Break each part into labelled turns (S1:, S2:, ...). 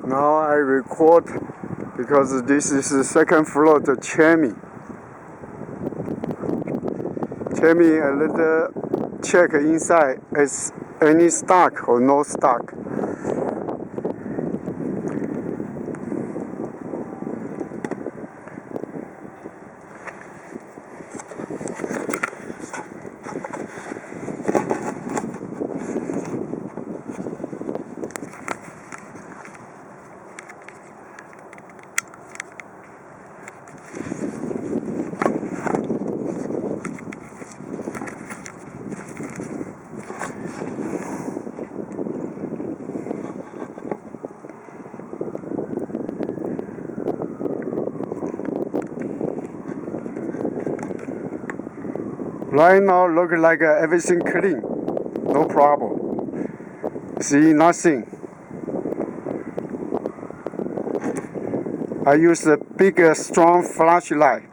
S1: Now I record because this is the second floor to Chimney. Chimney, a little check inside is any stock or no stock. Right now look like everything clean, no problem. See nothing. I use a big strong flashlight.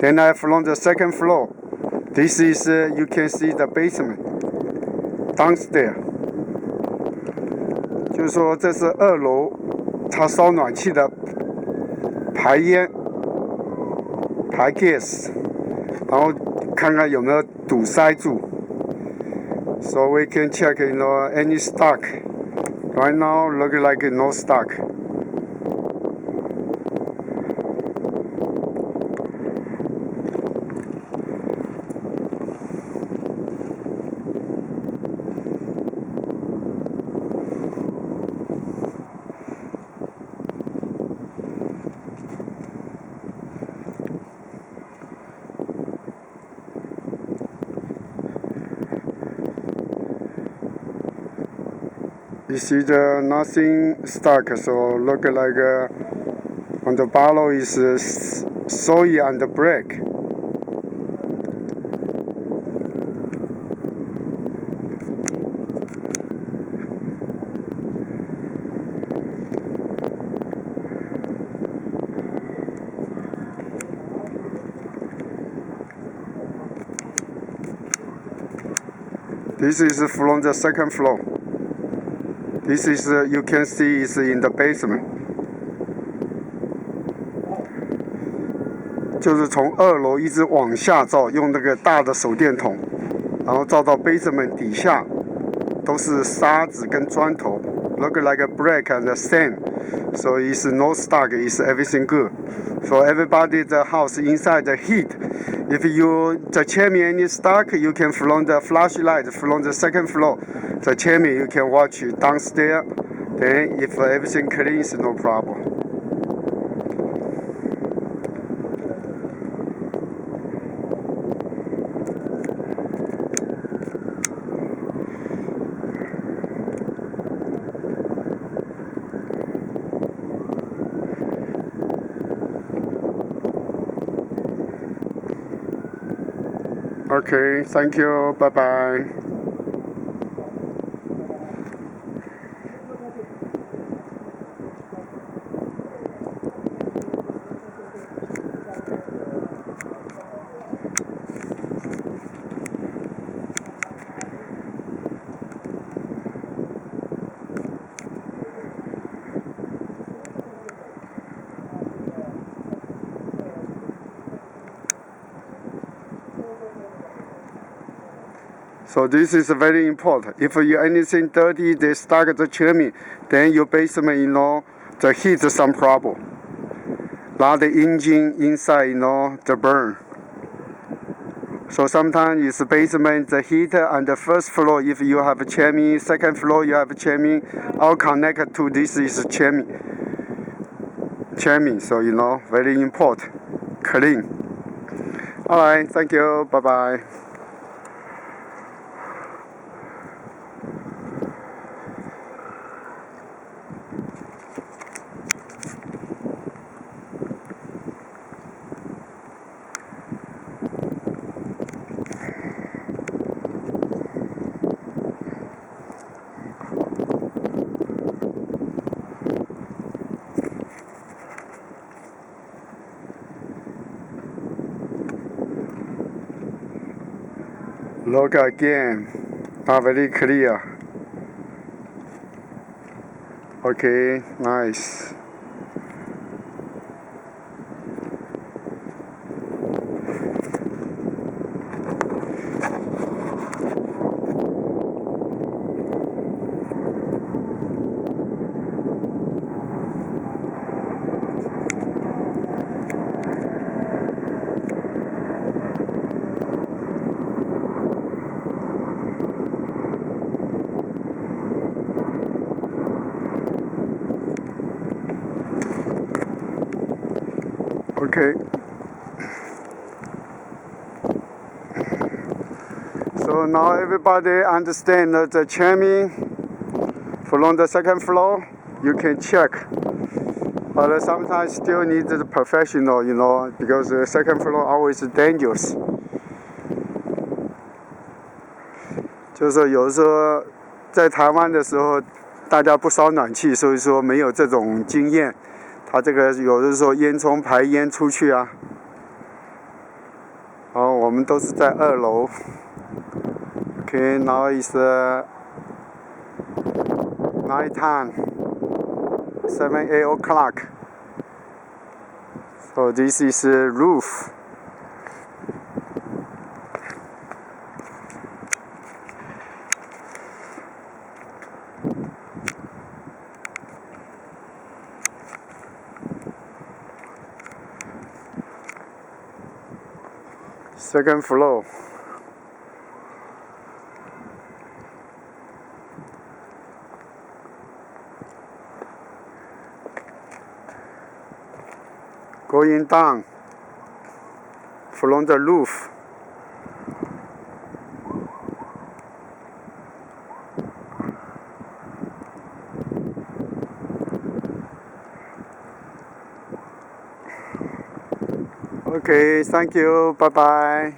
S1: Then I from the second floor. This is you can see the basement downstairs. 就是说这是2楼，它烧暖气的排烟排 gas， 然后看看有没有堵塞住。So we can check any stock. Right now look like no stock. You see the nothing stuck, so look like on the bottom is soy and black. This is from the second floor. This is you can see is in the basement. 就是从2楼一直往下照，用那个大的手电筒，然后照到 basement 底下都是沙子跟砖头。Look like a brick and sand. So it's no stock. It's everything good. So everybody the house inside the heat. If you the chimney any stock, you can from the flashlight from the second floor. The chimney you can watch downstairs. Then if everything clean, is no problem. Okay, thank you. Bye bye. So this is very important. If you anything dirty, they start the chimney, then your basement, the heat is some problem. Not the engine inside, the burn. So sometimes it's the basement, the heater, and the first floor. If you have a chimney, second floor you have a chimney, all connected to this is chimney. Chimney, so very important. Clean. All right, thank you. Bye bye. Look again, not very clear. Okay, nice. Okay. So now everybody understand that the Chimney from the second floor, you can check. But sometimes still need the professional, because the second floor always dangerous. 就是有的时候在台湾的时候，大家不烧暖气，所以说没有这种经验。它这个有的时候烟囱排烟出去啊。然后我们都是在2楼。Okay, now is night time, 8 o'clock. So this is the roof. Second floor. Going down from the roof. Okay, thank you. Bye bye.